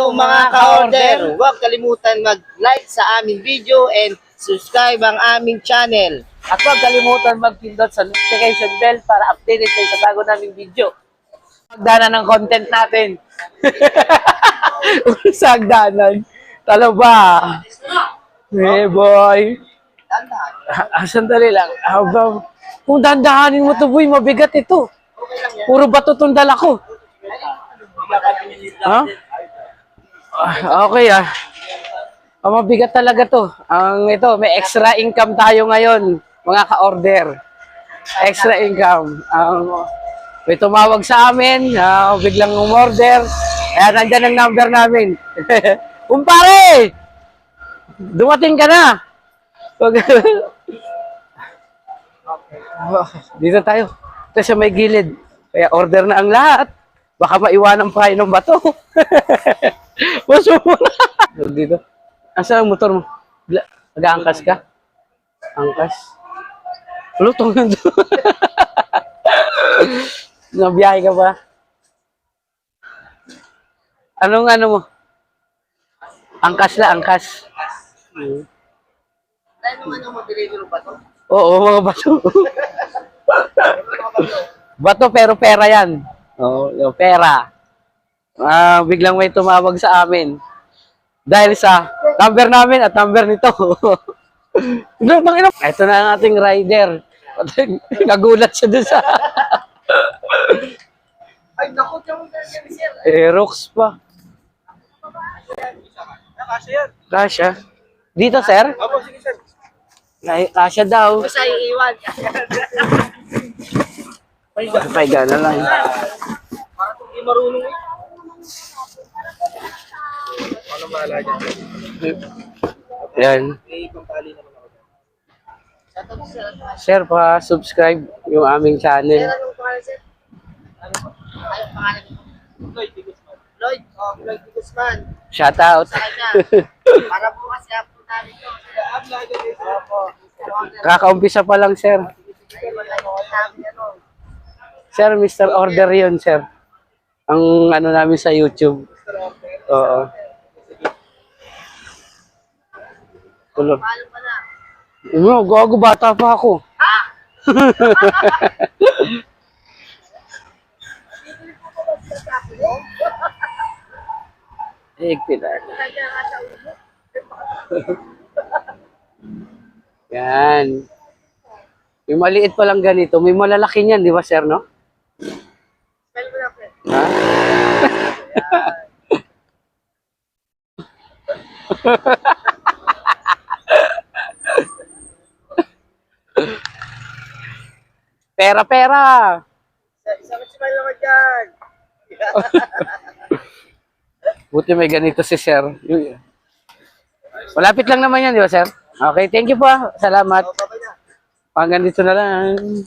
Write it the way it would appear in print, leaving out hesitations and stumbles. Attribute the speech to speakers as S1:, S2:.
S1: Hello mga ka-order! Huwag kalimutan mag-like sa aming video and subscribe ang aming channel.
S2: At huwag kalimutan mag-pindot sa notification bell para updated kayo sa bago naming video. Hagdanan ng content natin. Sa hagdanan. Talo ba? Hey boy. Sandali lang. Kung dandahanin mo to boy, mabigat ito. Puro bato itong dala ko. Ha? Okay mabigat talaga to. Ito, may extra income tayo ngayon, mga ka-order. Extra income. May tumawag sa amin, biglang umorder. Kaya nandyan ang number namin. Kumpare! Dumating ka na! Dito tayo. Ito sa may gilid. Kaya order na ang lahat. Baka maiwanan pa kayo ng bato. Puso mo na. Dito. Asa ang motor mo? Nag-aangkas ka? Angkas? Lutong na doon. Nabiyahe ka ba? Anong ano mo? Angkas la, angkas.
S1: Ano mo, delivery ba to?
S2: Oo, mga bato. Bato pero pera yan. Oo, yung pera. Biglang may tumawag sa amin. Dahil sa number namin at number nito. Ito na ang ating rider. Nagulat siya dun sa...
S1: Ay, naku, yung sir.
S2: Rocks pa.
S1: Kasya yan.
S2: Kasya. Dito, sir?
S1: Opo, sige sir.
S2: Kasya daw.
S1: Basta iiwan.
S2: Paiga na lang.
S1: Para kung di marunong eh. Ano bahala dyan?
S2: Yan.
S1: May pampali naman ako dyan.
S2: Sir, pa-subscribe yung aming channel.
S1: Sir, anong pangalan sir? Ano pangalan mo? Lloyd D. Guzman. Lloyd D. Guzman.
S2: Shout out.
S1: Sa kanya. Para bukas i-upload namin ito. Opo.
S2: Kakaumpisa pa lang, sir. Sir, Mr. Order yun, sir. Ang ano namin sa YouTube. Oo. Tulo.
S1: Paano pa na?
S2: Ano, gago, bata pa ako.
S1: Ha?
S2: Pilar. Yan. May maliit pa lang ganito. May malalaki niyan, di ba, sir, no?
S1: Spell mo na, friend.
S2: Ha? Pera.
S1: Isang smile naman dyan.
S2: Buti may ganito si sir. Malapit lang naman yan, di ba, sir? Okay, thank you po. Salamat.
S1: Babay na.
S2: Hanggang dito na lang.